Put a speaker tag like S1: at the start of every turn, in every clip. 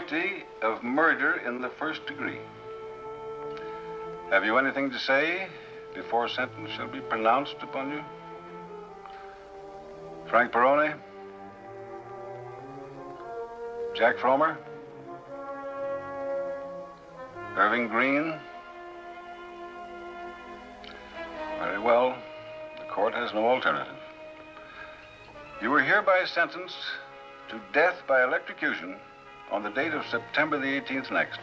S1: guilty of murder in the first degree. Have you anything to say before sentence shall be pronounced upon you? Frank Peroni? Jack Fromer? Irving Green? Very well. The court has no alternative. You were hereby sentenced to death by electrocution on the date of September the 18th next.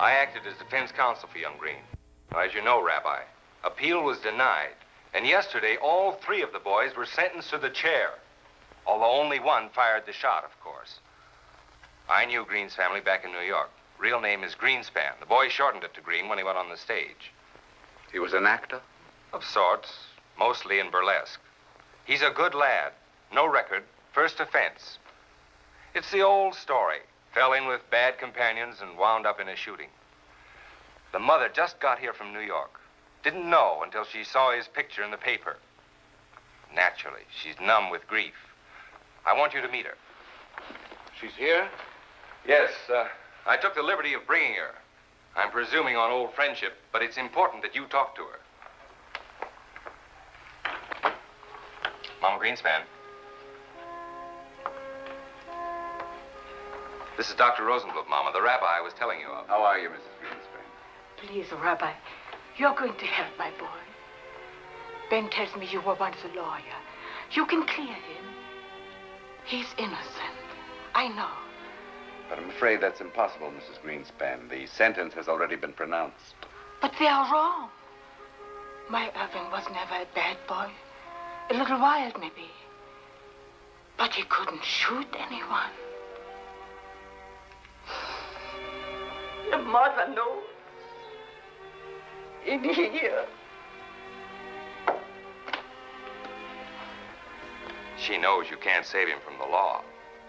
S2: I acted as defense counsel for young Green. Now, as you know, Rabbi, appeal was denied. And yesterday, all three of the boys were sentenced to the chair. Although only one fired the shot, of course. I knew Green's family back in New York. Real name is Greenspan. The boy shortened it to Green when he went on the stage.
S3: He was an actor?
S2: Of sorts, mostly in burlesque. He's a good lad. No record, first offense. It's the old story. Fell in with bad companions and wound up in a shooting. The mother just got here from New York. Didn't know until she saw his picture in the paper. Naturally, she's numb with grief. I want you to meet her.
S3: She's here?
S2: Yes, I took the liberty of bringing her. I'm presuming on old friendship, but it's important that you talk to her. Mama Greenspan. This is Dr. Rosenbluth, Mama, the rabbi I was telling you of.
S3: How are you, Mrs. Greenspan?
S4: Please, Rabbi, you're going to help my boy. Ben tells me you were once a lawyer. You can clear him. He's innocent. I know.
S3: But I'm afraid that's impossible, Mrs. Greenspan. The sentence has already been pronounced.
S4: But they are wrong. My Irving was never a bad boy. A little wild, maybe. But he couldn't shoot anyone. Your mother knows. In here.
S2: She knows you can't save him from the law.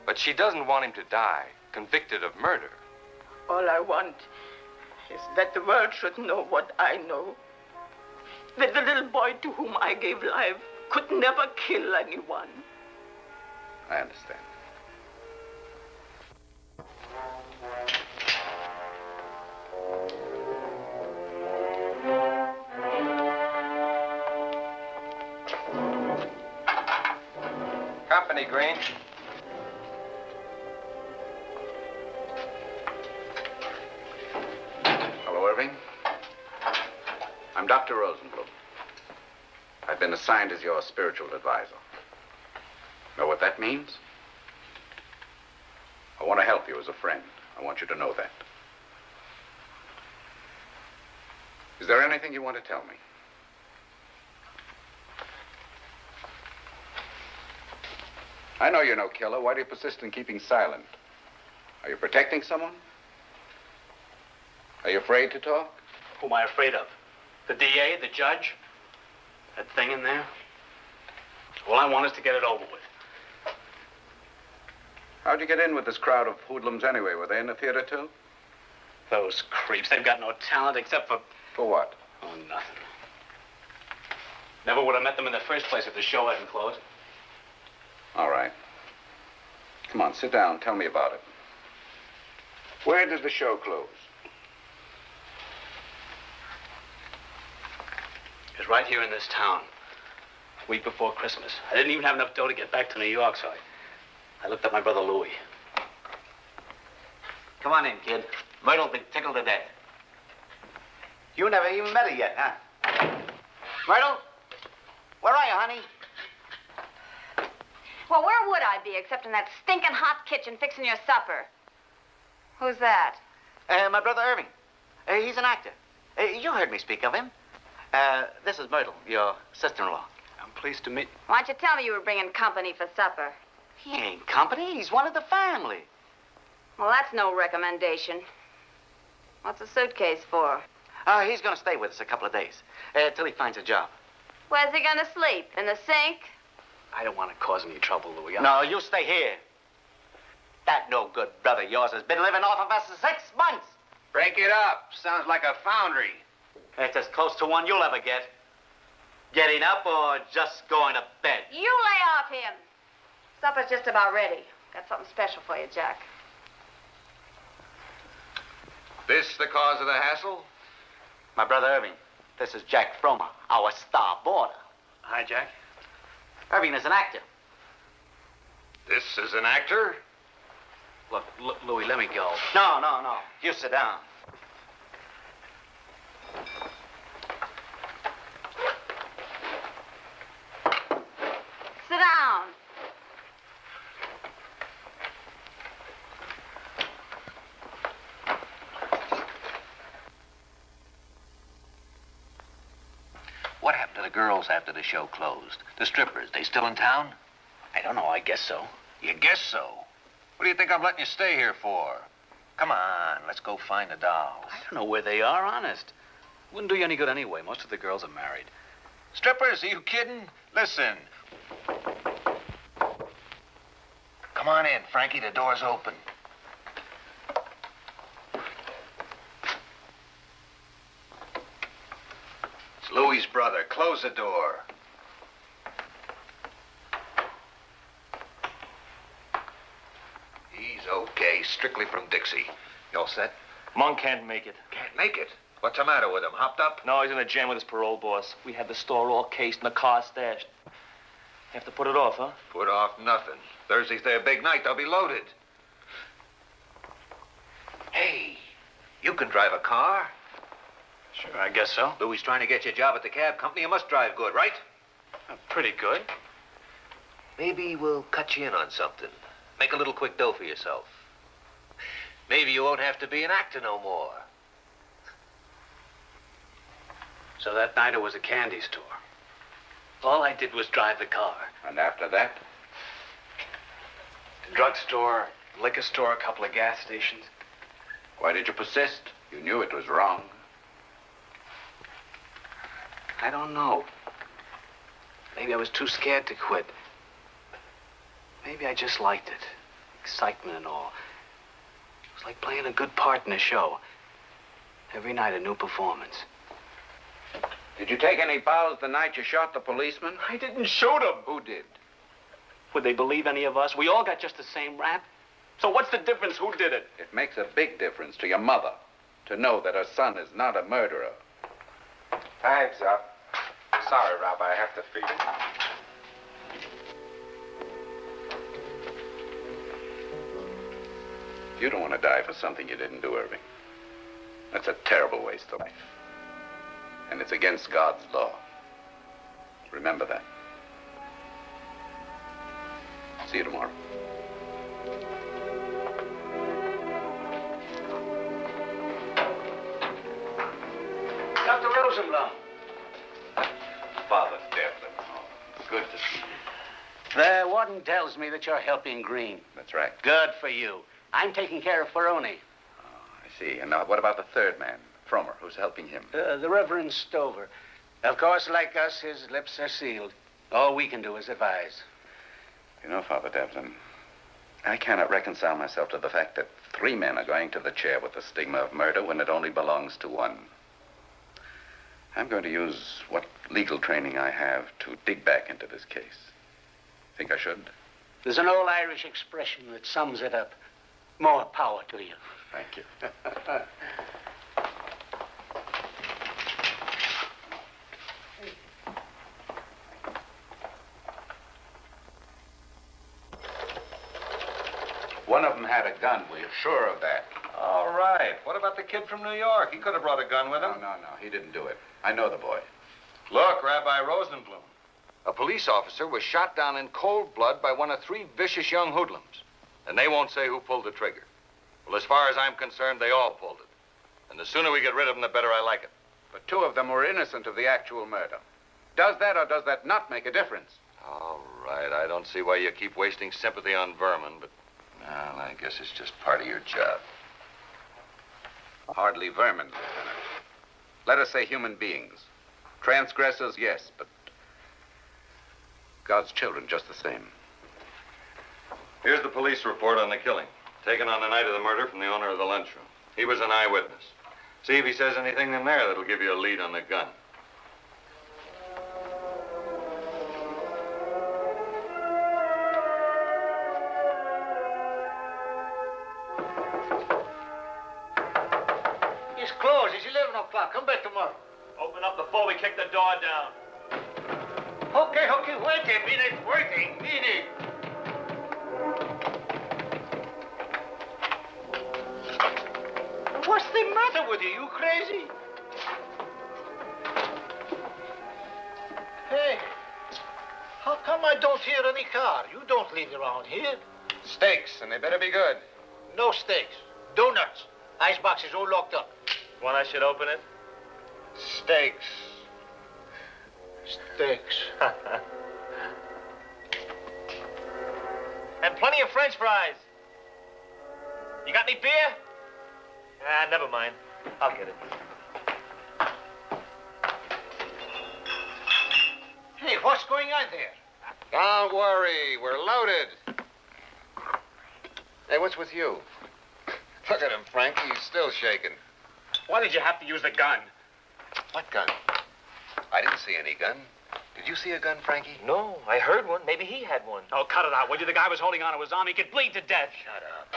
S2: But she doesn't want him to die, convicted of murder.
S4: All I want is that the world should know what I know. That the little boy to whom I gave life could never kill anyone.
S3: I understand.
S2: Company, Green.
S3: Hello, Irving. I'm Dr. Rosenbluth. I've been assigned as your spiritual advisor. Know what that means? I want to help you as a friend. I want you to know that. Is there anything you want to tell me? I know you're no killer. Why do you persist in keeping silent? Are you protecting someone? Are you afraid to talk?
S5: Who am I afraid of? The DA, the judge? That thing in there? All I want is to get it over with.
S3: How'd you get in with this crowd of hoodlums anyway? Were they in the theater too?
S5: Those creeps, they've got no talent except for...
S3: For what?
S5: Oh, nothing. Never would have met them in the first place if the show hadn't closed.
S3: All right. Come on, sit down. Tell me about it. Where did the show close?
S5: It was right here in this town. A week before Christmas. I didn't even have enough dough to get back to New York, so I looked up my brother Louis.
S6: Come on in, kid. Myrtle's been tickled to death. You never even met her yet, huh? Myrtle? Where are you, honey?
S7: Well, where would I be except in that stinking hot kitchen fixing your supper? Who's that?
S6: My brother Irving. He's an actor. You heard me speak of him. This is Myrtle, your sister-in-law.
S5: I'm pleased to meet...
S7: Why don't you tell me you were bringing company for supper?
S6: He ain't company. He's one of the family.
S7: Well, that's no recommendation. What's the suitcase for?
S6: He's going to stay with us a couple of days, till he finds a job.
S7: Where's he gonna sleep? In the sink?
S5: I don't want to cause any trouble, Louis.
S6: No, you stay here. That no good brother of yours has been living off of us for 6 months.
S3: Break it up. Sounds like a foundry.
S6: That's as close to one you'll ever get. Getting up or just going to bed?
S7: You lay off him. Supper's just about ready. Got something special for you, Jack.
S3: This the cause of the hassle?
S6: My brother Irving, this is Jack Fromer, our star boarder.
S5: Hi, Jack.
S6: Irving is an actor.
S3: This is an actor?
S5: Look, Louis, let me go.
S6: No. You sit down.
S7: Sit down.
S6: What happened to the girls after the show closed? The strippers, they still in town?
S5: I don't know. I guess so.
S6: You guess so. What do you think I'm letting you stay here for? Come on, let's go find the dolls.
S5: I don't know where they are, honest. Wouldn't do you any good anyway. Most of the girls are married.
S6: Strippers, are you kidding? Listen. Come on in, Frankie. The door's open. It's Louie's brother. Close the door. He's okay. Strictly from Dixie. You all set?
S8: Monk can't make it.
S6: Can't make it. What's the matter with him? Hopped up?
S8: No, he's in a jam with his parole boss. We had the store all cased and the car stashed. Have to put it off, huh?
S6: Put off nothing. Thursday's their big night. They'll be loaded. Hey, you can drive a car.
S5: Sure, I guess so.
S6: Louie's trying to get you a job at the cab company. You must drive good, right?
S5: Pretty good.
S6: Maybe we'll cut you in on something. Make a little quick dough for yourself. Maybe you won't have to be an actor no more.
S5: So that night it was a candy store. All I did was drive the car.
S3: And after that?
S5: The drugstore, liquor store, a couple of gas stations.
S3: Why did you persist? You knew it was wrong.
S5: I don't know. Maybe I was too scared to quit. Maybe I just liked it. Excitement and all. It was like playing a good part in a show. Every night a new performance.
S3: Did you take any bows the night you shot the policeman?
S8: I didn't shoot him.
S3: Who did?
S8: Would they believe any of us? We all got just the same rap. So what's the difference? Who did it?
S3: It makes a big difference to your mother to know that her son is not a murderer.
S2: Time's up. Sorry, Rob, I have to feed him.
S3: You don't want to die for something you didn't do, Irving. That's a terrible waste of life. And it's against God's law. Remember that. See you tomorrow.
S5: Dr. Rosenblum.
S3: Father Devlin. Oh, good to see you.
S6: The warden tells me that you're helping Green.
S3: That's right.
S6: Good for you. I'm taking care of Ferroni.
S3: I see. And now, what about the third man, Fromer? Who's helping him?
S6: The Reverend Stover. Of course, like us, his lips are sealed. All we can do is advise.
S3: You know, Father Devlin, I cannot reconcile myself to the fact that 3 men are going to the chair with the stigma of murder when it only belongs to one. I'm going to use what legal training I have to dig back into this case. Think I should?
S6: There's an old Irish expression that sums it up. More power to you.
S3: Thank you. One of them had a gun. We're sure of that.
S1: All right. What about the kid from New York? He could have brought a gun with him.
S3: No. He didn't do it. I know the boy.
S1: Look, Rabbi Rosenblum.
S2: A police officer was shot down in cold blood by one of 3 vicious young hoodlums. And they won't say who pulled the trigger. Well, as far as I'm concerned, they all pulled it. And the sooner we get rid of them, the better I like it.
S3: But 2 of them were innocent of the actual murder. Does that or does that not make a difference?
S2: All right, I don't see why you keep wasting sympathy on vermin, but...
S1: Well, I guess it's just part of your job.
S3: Hardly vermin, Lieutenant. Let us say human beings. Transgressors, yes, but God's children just the same.
S2: Here's the police report on the killing, taken on the night of the murder from the owner of the lunchroom. He was an eyewitness. See if he says anything in there that'll give you a lead on the gun.
S9: closed. It's 11 o'clock. Come back tomorrow.
S8: Open up before we kick the door down.
S9: Okay, wait a minute. What's the matter with you? You crazy? Hey, how come I don't hear any car? You don't live around here.
S2: Steaks, and they better be good.
S9: No steaks. Donuts. Icebox is all locked up.
S8: Want I should open it?
S2: Steaks.
S9: Steaks.
S8: And plenty of French fries. You got any beer? Ah, never mind. I'll get it.
S9: Hey, what's going on there?
S2: Don't worry, we're loaded. Hey, what's with you? Look at him, Frankie. He's still shaking.
S6: Why did you have to use the gun?
S2: What gun? I didn't see any gun. Did you see a gun, Frankie?
S8: No, I heard one. Maybe he had one.
S6: Oh, cut it out, would you? The guy was holding on to his arm. He could bleed to death.
S2: Shut up.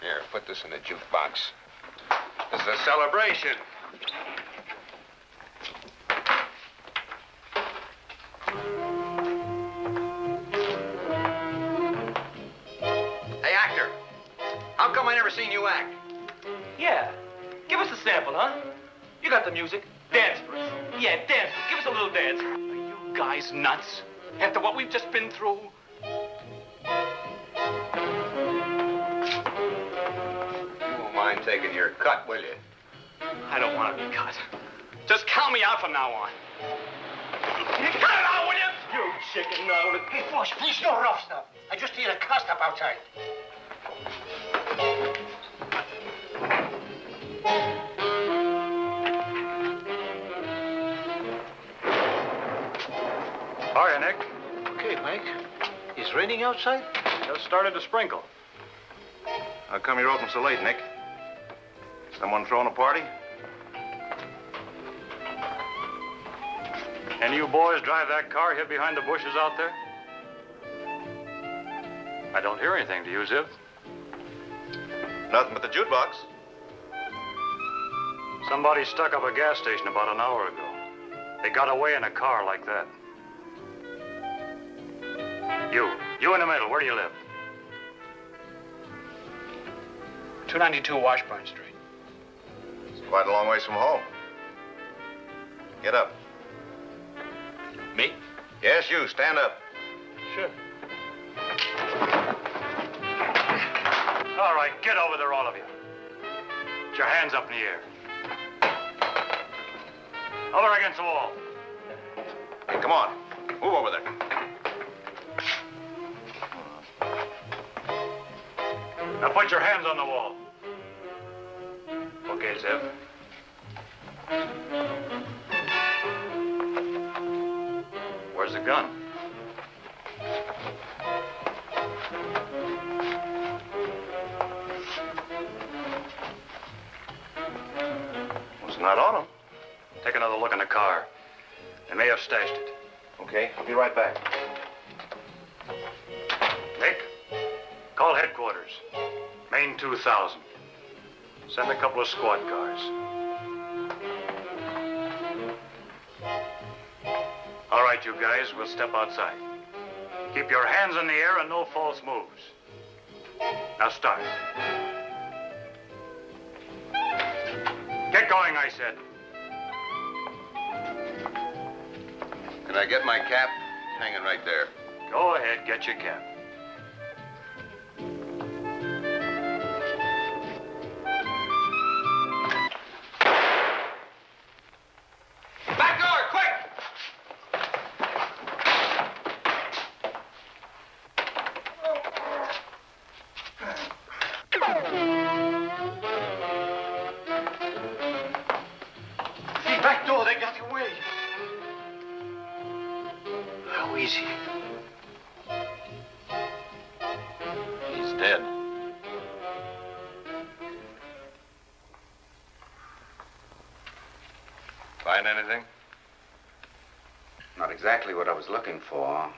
S2: Here, put this in the jukebox. This is a celebration. Hey, actor. How come I never seen you act?
S8: Yeah. Give us a sample, huh? You got the music. Dance for us. Yeah, dance. Give us a little dance.
S6: Are you guys nuts? After what we've just been through?
S2: You won't mind taking your cut, will you?
S6: I don't want to be cut. Just count me out from now on. Cut it out, will you?
S8: You chicken now.
S9: Hey, boss, please, no rough stuff. I just hear a car stop outside.
S1: Hiya, Nick.
S9: Okay, Mike. Is raining outside?
S1: Just started to sprinkle. How come you're open so late, Nick? Someone throwing a party? Any of you boys drive that car hid behind the bushes out there? I don't hear anything. Do you, Ziv? Nothing but the jukebox. Somebody stuck up a gas station about an hour ago. They got away in a car like that. You in the middle. Where do you live?
S6: 292 Washburn Street.
S1: It's quite a long ways from home. Get up.
S6: Me?
S1: Yes, you. Stand up.
S6: Sure.
S1: All right, get over there, all of you. Put your hands up in the air. Over against the wall. Hey, come on. Move over there. Now put your hands on the wall. Okay, Zev. Where's the gun? Was not on him. Take another look in the car. They may have stashed it. Okay, I'll be right back. Nick, call headquarters. Main 2000. Send a couple of squad cars. All right, you guys, we'll step outside. Keep your hands in the air and no false moves. Now start. Get going, I said. Can I get my cap? It's hanging right there. Go ahead, get your cap.
S2: Back door, quick!
S9: The back door, they got away. How is he?
S1: He's dead.
S2: Find anything?
S3: Not exactly what I was looking for.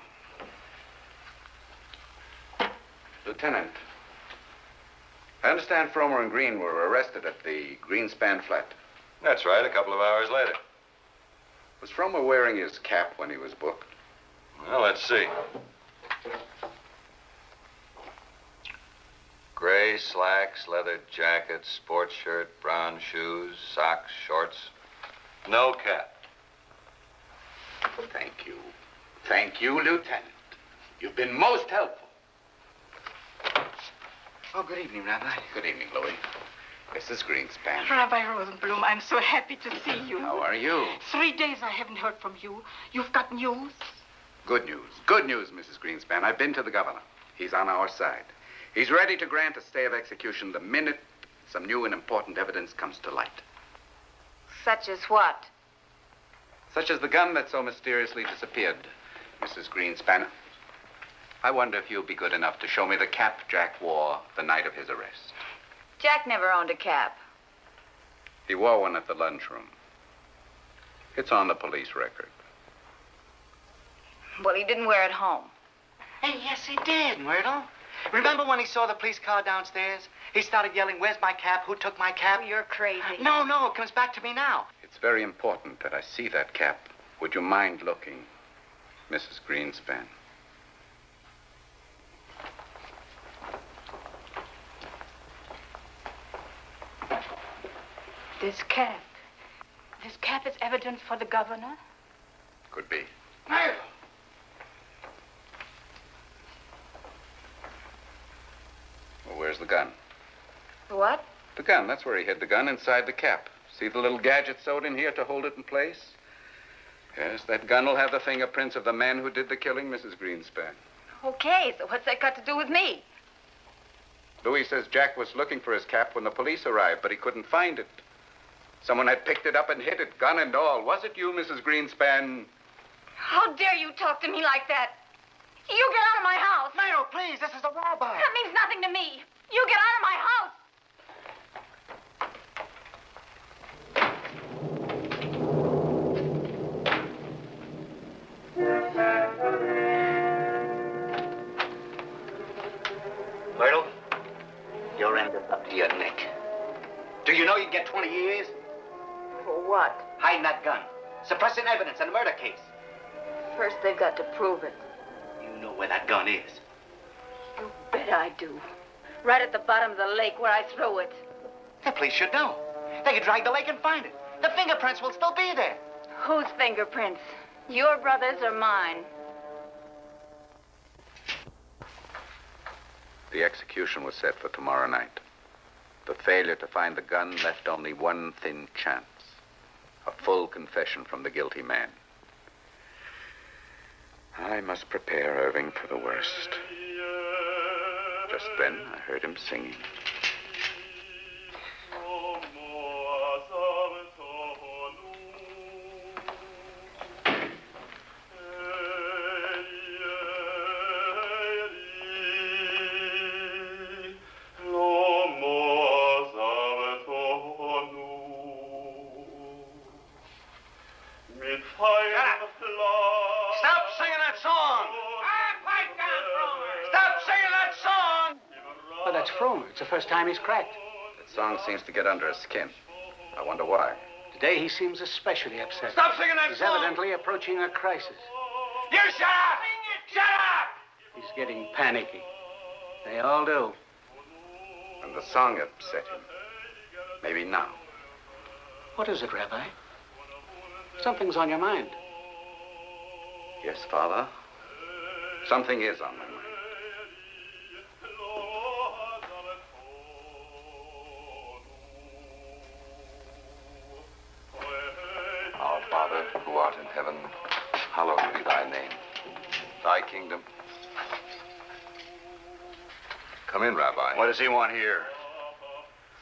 S3: Lieutenant, I understand Fromer and Green were arrested at the Greenspan flat.
S2: That's right, a couple of hours later.
S3: Was Fromer wearing his cap when he was booked?
S2: Well, let's see. Gray slacks, leather jacket, sports shirt, brown shoes, socks, shorts. No cap.
S3: Thank you. Thank you, Lieutenant. You've been most helpful.
S5: Oh, good evening, Rabbi.
S3: Good evening, Louis. Mrs. Greenspan.
S4: Rabbi Rosenblum, I'm so happy to see you.
S3: How are you?
S4: 3 days I haven't heard from you. You've got news?
S3: Good news. Good news, Mrs. Greenspan. I've been to the governor. He's on our side. He's ready to grant a stay of execution the minute some new and important evidence comes to light.
S7: Such as what?
S3: Such as the gun that so mysteriously disappeared, Mrs. Greenspan. I wonder if you'll be good enough to show me the cap Jack wore the night of his arrest.
S7: Jack never owned a cap.
S3: He wore one at the lunchroom. It's on the police record.
S7: Well, he didn't wear it home.
S5: Hey, yes, he did, Myrtle. Remember when he saw the police car downstairs? He started yelling, "Where's my cap? Who took my cap?"
S7: Oh, you're crazy.
S5: No, it comes back to me now.
S3: It's very important that I see that cap. Would you mind looking, Mrs. Greenspan?
S4: This cap. This cap is evidence for the governor?
S3: Could be.
S9: Myrtle!
S3: Well, where's the gun?
S7: What?
S3: The gun. That's where he hid the gun, inside the cap. See the little gadget sewed in here to hold it in place? Yes, that gun will have the fingerprints of the man who did the killing, Mrs. Greenspan.
S7: Okay, so what's that got to do with me?
S3: Louis says Jack was looking for his cap when the police arrived, but he couldn't find it. Someone had picked it up and hid it, gun and all. Was it you, Mrs. Greenspan?
S7: How dare you talk to me like that? You get out of my house.
S5: Myrtle, please, this is the rabbi.
S7: That means nothing to me. You get out of my house.
S5: Myrtle, your end is up to your neck. Do you know you can get 20 years?
S7: For what?
S5: Hiding that gun. Suppressing evidence in a murder case.
S7: First, they've got to prove it.
S5: You know where that gun is.
S7: You bet I do. Right at the bottom of the lake where I threw it.
S5: The police should know. They could drag the lake and find it. The fingerprints will still be there.
S7: Whose fingerprints? Your brother's or mine?
S3: The execution was set for tomorrow night. The failure to find the gun left only one thin chance. A full confession from the guilty man. I must prepare Irving for the worst. Just then, I heard him singing.
S5: Stop singing that song! Stop singing that song!
S10: Well, that's Fromer. It's the first time he's cracked.
S3: That song seems to get under his skin. I wonder why.
S10: Today he seems especially upset.
S5: Stop singing that
S10: He's
S5: song!
S10: evidently approaching a crisis.
S5: You shut up! Shut up!
S10: He's getting panicky. They all do.
S3: And the song upset him. Maybe now.
S10: What is it, Rabbi? Something's on your mind.
S3: Yes, Father. Something is on my mind.
S2: Our Father, who art in heaven, hallowed be thy name. Thy kingdom. Come in, Rabbi.
S1: What does he want here?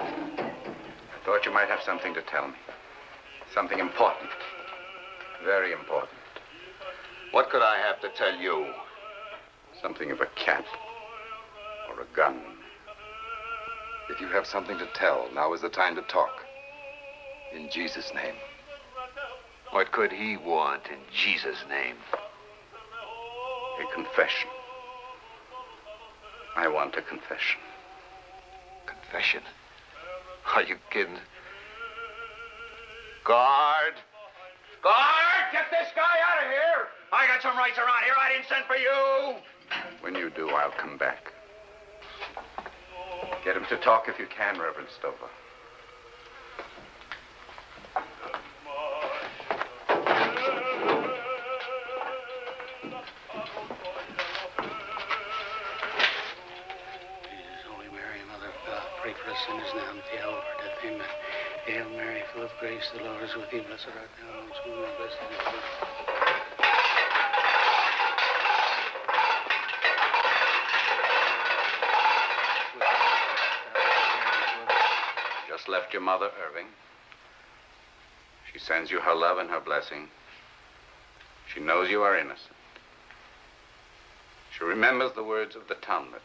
S3: I thought you might have something to tell me. Something important. Very important.
S2: What could I have to tell you?
S3: Something of a cap. Or a gun.
S2: If you have something to tell, now is the time to talk. In Jesus' name. What could he want in Jesus' name?
S3: A confession. I want a confession.
S2: Confession.
S6: confession. Are you kidding? Guard! Guard! Get this guy out of here! I got some rights around here. I didn't send for you!
S3: When you do, I'll come back. Get him to talk if you can, Reverend Stover.
S10: Holy Mary, Mother of God, pray for us sinners now and at the hour of our death. Amen. Hail Mary, full of grace, the Lord is with thee. Blessed art thou amongst women, and blessed is thy fruit.
S3: Just left your mother, Irving. She sends you her love and her blessing. She knows you are innocent. She remembers the words of the Talmud,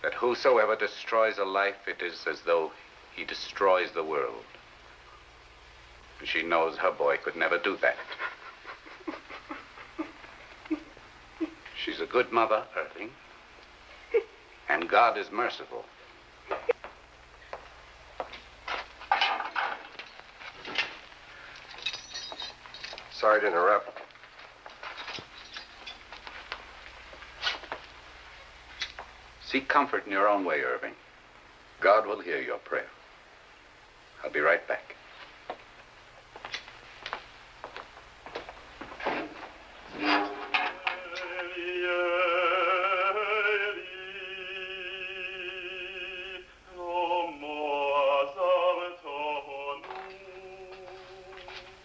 S3: that whosoever destroys a life, it is as though he destroys the world. And she knows her boy could never do that. She's a good mother, Irving. And God is merciful.
S2: Sorry to interrupt.
S3: Seek comfort in your own way, Irving. God will hear your prayer. I'll be right back.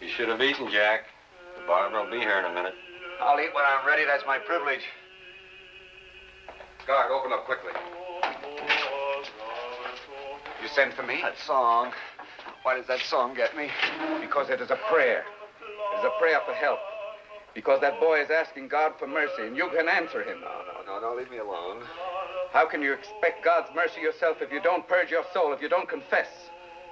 S2: You should have eaten, Jack. The barber will be here in a minute.
S6: I'll eat when I'm ready. That's my privilege.
S3: Guard, open up quickly. You sent for me?
S6: That song. Why does that song get me?
S3: Because it is a prayer. It is a prayer for help. Because that boy is asking God for mercy, and you can answer him.
S6: No, leave me alone.
S3: How can you expect God's mercy yourself if you don't purge your soul, if you don't confess?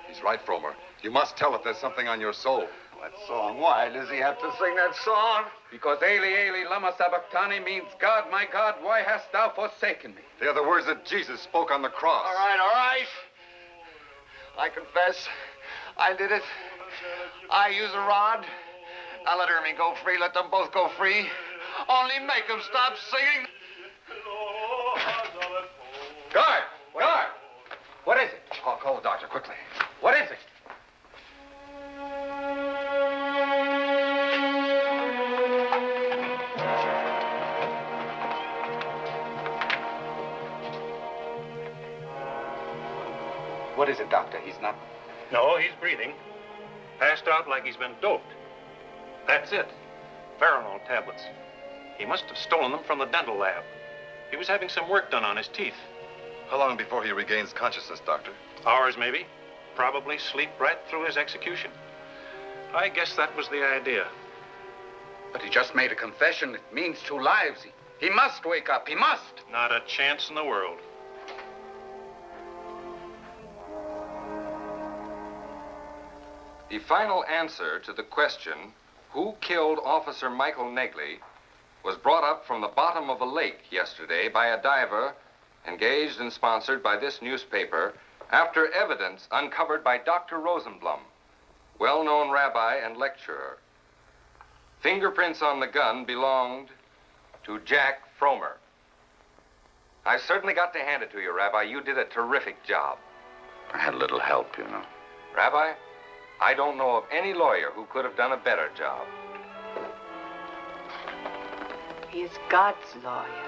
S11: He's right, Fromer. You must tell if there's something on your soul.
S6: That song. Why does he have to sing that song?
S3: Because Eli, Eli, lama sabachthani means, God, my God, why hast thou forsaken me?
S11: They are the words that Jesus spoke on the cross.
S6: All right. I confess. I did it. I use a rod. Now let Ernie go free. Let them both go free. Only make them stop singing.
S3: Guard! Guard! What is it?
S11: Oh, call the doctor, quickly.
S3: What is it? What is it, Doctor? He's not...
S12: No, he's breathing. Passed out like he's been doped. That's it. Veronal tablets. He must have stolen them from the dental lab. He was having some work done on his teeth.
S11: How long before he regains consciousness, Doctor?
S12: Hours, maybe. Probably sleep right through his execution. I guess that was the idea.
S3: But he just made a confession. It means 2 lives. He must wake up. He must.
S12: Not a chance in the world.
S2: The final answer to the question, who killed Officer Michael Negley, was brought up from the bottom of a lake yesterday by a diver engaged and sponsored by this newspaper after evidence uncovered by Dr. Rosenblum, well-known rabbi and lecturer. Fingerprints on the gun belonged to Jack Fromer. I certainly got to hand it to you, Rabbi. You did a terrific job.
S3: I had a little help, you know.
S2: Rabbi, I don't know of any lawyer who could have done a better job.
S4: He is God's lawyer.